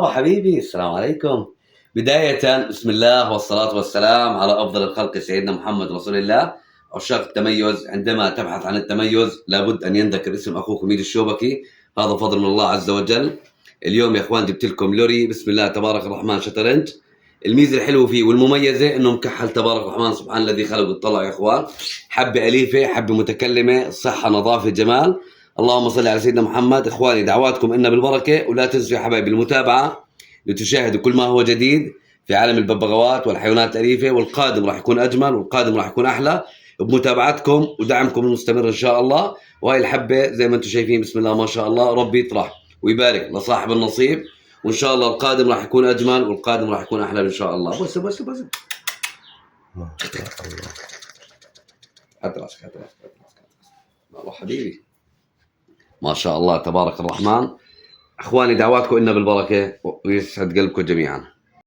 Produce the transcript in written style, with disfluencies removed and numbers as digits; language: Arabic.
حبيبي، السلام عليكم. بداية بسم الله والصلاة والسلام على أفضل الخلق سيدنا محمد رسول الله. عشاق التميز، عندما تبحث عن التميز لابد أن ينذكر اسم أخوك ميد الشوبكي، هذا فضل من الله عز وجل. اليوم يا إخوان جبت لكم لوري بسم الله تبارك الرحمن شطرنج. الميزة الحلوة فيه والمميزة إنه مكحل تبارك الرحمن سبحان الذي خلق الطلع يا إخوان. حبة أليفة، حبة متكلمة، صحة، نظافة، جمال. اللهم صل على سيدنا محمد. إخواني دعواتكم إن بالبركة، ولا تنسوا يا حبايبي المتابعة لتشاهدوا كل ما هو جديد في عالم الببغاوات والحيوانات الأليفة، والقادم راح يكون أجمل والقادم راح يكون أحلى بمتابعتكم ودعمكم المستمر إن شاء الله. وهي الحبة زي ما أنتم شايفين بسم الله ما شاء الله، ربي يطرح ويبارك لصاحب النصيب، وإن شاء الله القادم راح يكون أجمل والقادم راح يكون أحلى إن شاء الله. بس ما شاء الله. حط راسك، حط راسك. والله حبيبي ما شاء الله تبارك الرحمن. اخواني دعواتكم إن بالبركه ويسعد قلبكم جميعا.